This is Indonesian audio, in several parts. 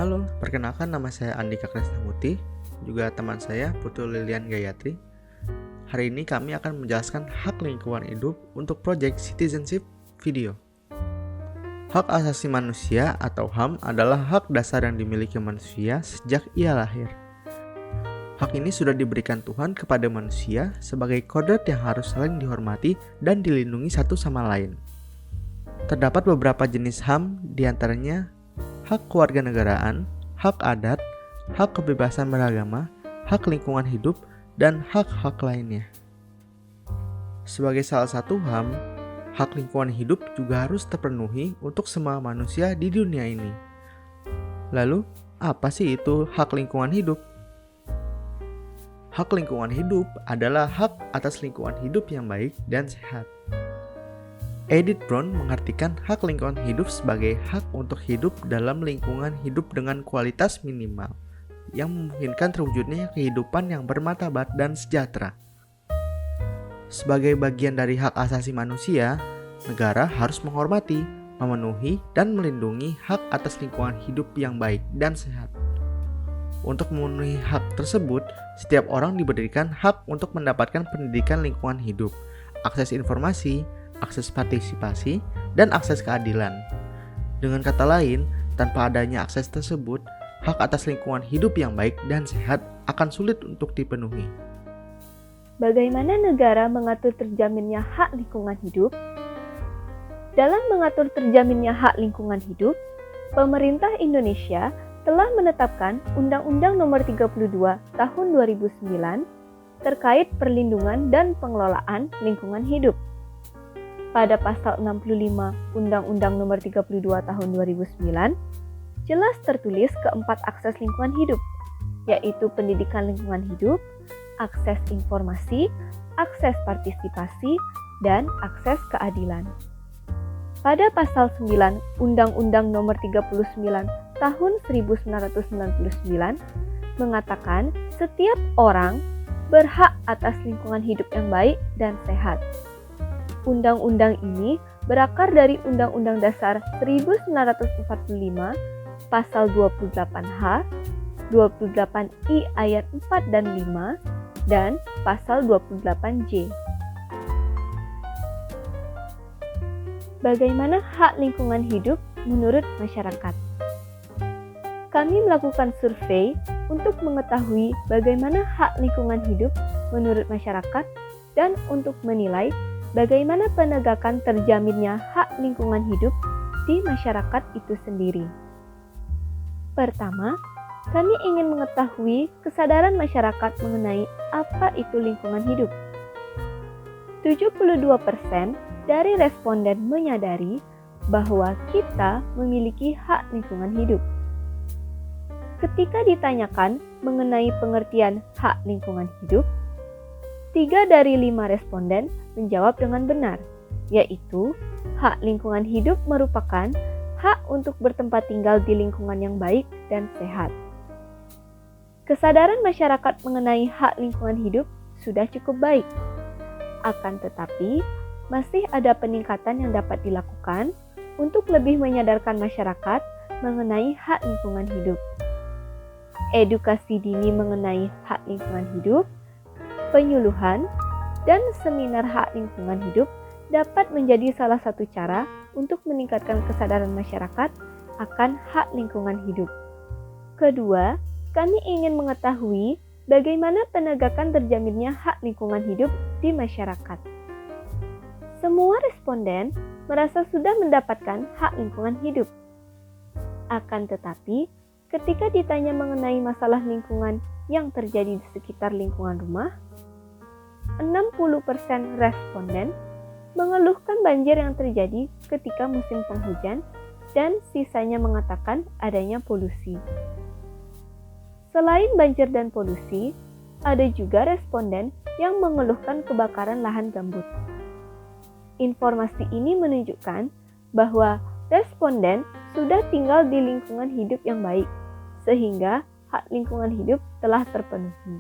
Halo, perkenalkan nama saya Andika Krisnamuti, juga teman saya Putu Lilian Gayatri. Hari ini kami akan menjelaskan hak lingkungan hidup untuk proyek Citizenship Video. Hak asasi manusia atau HAM adalah hak dasar yang dimiliki manusia sejak ia lahir. Hak ini sudah diberikan Tuhan kepada manusia sebagai kodrat yang harus saling dihormati dan dilindungi satu sama lain. Terdapat beberapa jenis HAM, diantaranya hak kewarganegaraan, hak adat, hak kebebasan beragama, hak lingkungan hidup, dan hak-hak lainnya. Sebagai salah satu HAM, hak lingkungan hidup juga harus terpenuhi untuk semua manusia di dunia ini. Lalu, apa sih itu hak lingkungan hidup? Hak lingkungan hidup adalah hak atas lingkungan hidup yang baik dan sehat. Edith Brown mengartikan hak lingkungan hidup sebagai hak untuk hidup dalam lingkungan hidup dengan kualitas minimal yang memungkinkan terwujudnya kehidupan yang bermartabat dan sejahtera. Sebagai bagian dari hak asasi manusia, negara harus menghormati, memenuhi, dan melindungi hak atas lingkungan hidup yang baik dan sehat. Untuk memenuhi hak tersebut, setiap orang diberikan hak untuk mendapatkan pendidikan lingkungan hidup, akses informasi, akses partisipasi, dan akses keadilan. Dengan kata lain, tanpa adanya akses tersebut, hak atas lingkungan hidup yang baik dan sehat akan sulit untuk dipenuhi. Bagaimana negara mengatur terjaminnya hak lingkungan hidup? Dalam mengatur terjaminnya hak lingkungan hidup, pemerintah Indonesia telah menetapkan Undang-Undang Nomor 32 Tahun 2009 terkait perlindungan dan pengelolaan lingkungan hidup. Pada pasal 65 Undang-Undang Nomor 32 Tahun 2009, jelas tertulis keempat akses lingkungan hidup, yaitu pendidikan lingkungan hidup, akses informasi, akses partisipasi, dan akses keadilan. Pada pasal 9 Undang-Undang Nomor 39 Tahun 1999 mengatakan setiap orang berhak atas lingkungan hidup yang baik dan sehat. Undang-undang ini berakar dari Undang-Undang Dasar 1945 Pasal 28H, 28I ayat 4 dan 5, dan Pasal 28J. Bagaimana hak lingkungan hidup menurut masyarakat? Kami melakukan survei untuk mengetahui bagaimana hak lingkungan hidup menurut masyarakat dan untuk menilai bagaimana penegakan terjaminnya hak lingkungan hidup di masyarakat itu sendiri. Pertama, kami ingin mengetahui kesadaran masyarakat mengenai apa itu lingkungan hidup. 72% dari responden menyadari bahwa kita memiliki hak lingkungan hidup. Ketika ditanyakan mengenai pengertian hak lingkungan hidup, 3 dari 5 responden menjawab dengan benar, yaitu hak lingkungan hidup merupakan hak untuk bertempat tinggal di lingkungan yang baik dan sehat. Kesadaran masyarakat mengenai hak lingkungan hidup sudah cukup baik. Akan tetapi, masih ada peningkatan yang dapat dilakukan untuk lebih menyadarkan masyarakat mengenai hak lingkungan hidup. Edukasi dini mengenai hak lingkungan hidup, penyuluhan, dan seminar hak lingkungan hidup dapat menjadi salah satu cara untuk meningkatkan kesadaran masyarakat akan hak lingkungan hidup. Kedua, kami ingin mengetahui bagaimana penegakan terjaminnya hak lingkungan hidup di masyarakat. Semua responden merasa sudah mendapatkan hak lingkungan hidup. Akan tetapi, ketika ditanya mengenai masalah lingkungan yang terjadi di sekitar lingkungan rumah, 60% responden mengeluhkan banjir yang terjadi ketika musim penghujan dan sisanya mengatakan adanya polusi. Selain banjir dan polusi, ada juga responden yang mengeluhkan kebakaran lahan gambut. Informasi ini menunjukkan bahwa responden sudah tinggal di lingkungan hidup yang baik, sehingga hak lingkungan hidup telah terpenuhi.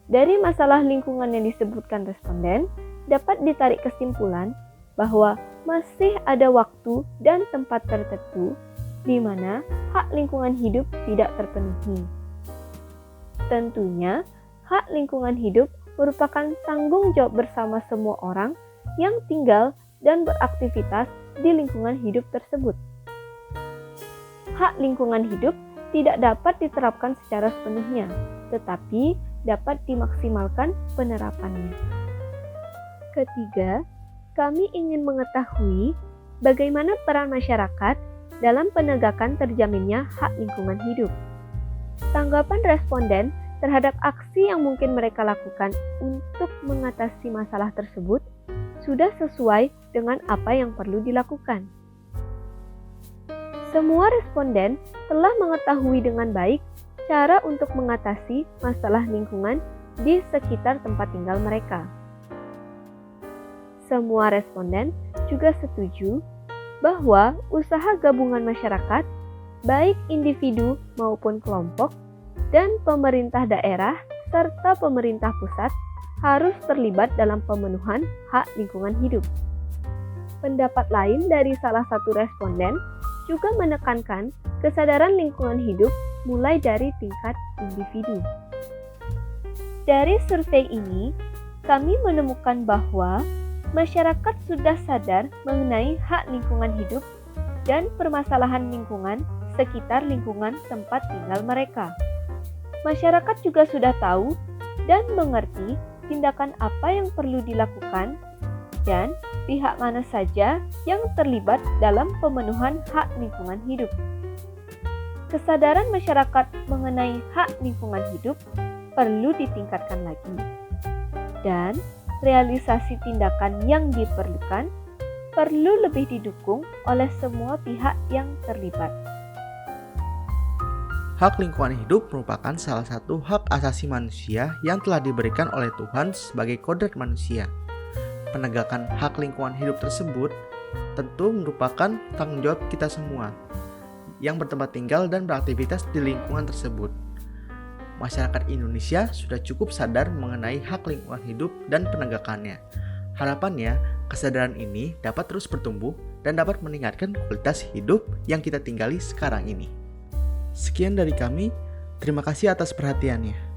Dari masalah lingkungan yang disebutkan responden, dapat ditarik kesimpulan bahwa masih ada waktu dan tempat tertentu di mana hak lingkungan hidup tidak terpenuhi. Tentunya, hak lingkungan hidup merupakan tanggung jawab bersama semua orang yang tinggal dan beraktivitas di lingkungan hidup tersebut. Hak lingkungan hidup tidak dapat diterapkan secara sepenuhnya, tetapi dapat dimaksimalkan penerapannya. Ketiga, kami ingin mengetahui bagaimana peran masyarakat dalam penegakan terjaminnya hak lingkungan hidup. Tanggapan responden terhadap aksi yang mungkin mereka lakukan untuk mengatasi masalah tersebut sudah sesuai dengan apa yang perlu dilakukan. Semua responden telah mengetahui dengan baik cara untuk mengatasi masalah lingkungan di sekitar tempat tinggal mereka. Semua responden juga setuju bahwa usaha gabungan masyarakat, baik individu maupun kelompok, dan pemerintah daerah serta pemerintah pusat harus terlibat dalam pemenuhan hak lingkungan hidup. Pendapat lain dari salah satu responden juga menekankan kesadaran lingkungan hidup mulai dari tingkat individu. Dari survei ini, kami menemukan bahwa masyarakat sudah sadar mengenai hak lingkungan hidup dan permasalahan lingkungan sekitar lingkungan tempat tinggal mereka. Masyarakat juga sudah tahu dan mengerti tindakan apa yang perlu dilakukan dan pihak mana saja yang terlibat dalam pemenuhan hak lingkungan hidup. Kesadaran masyarakat mengenai hak lingkungan hidup perlu ditingkatkan lagi. Dan realisasi tindakan yang diperlukan perlu lebih didukung oleh semua pihak yang terlibat. Hak lingkungan hidup merupakan salah satu hak asasi manusia yang telah diberikan oleh Tuhan sebagai kodrat manusia. Penegakan hak lingkungan hidup tersebut tentu merupakan tanggung jawab kita semua yang bertempat tinggal dan beraktivitas di lingkungan tersebut. Masyarakat Indonesia sudah cukup sadar mengenai hak lingkungan hidup dan penegakannya. Harapannya, kesadaran ini dapat terus bertumbuh dan dapat meningkatkan kualitas hidup yang kita tinggali sekarang ini. Sekian dari kami, terima kasih atas perhatiannya.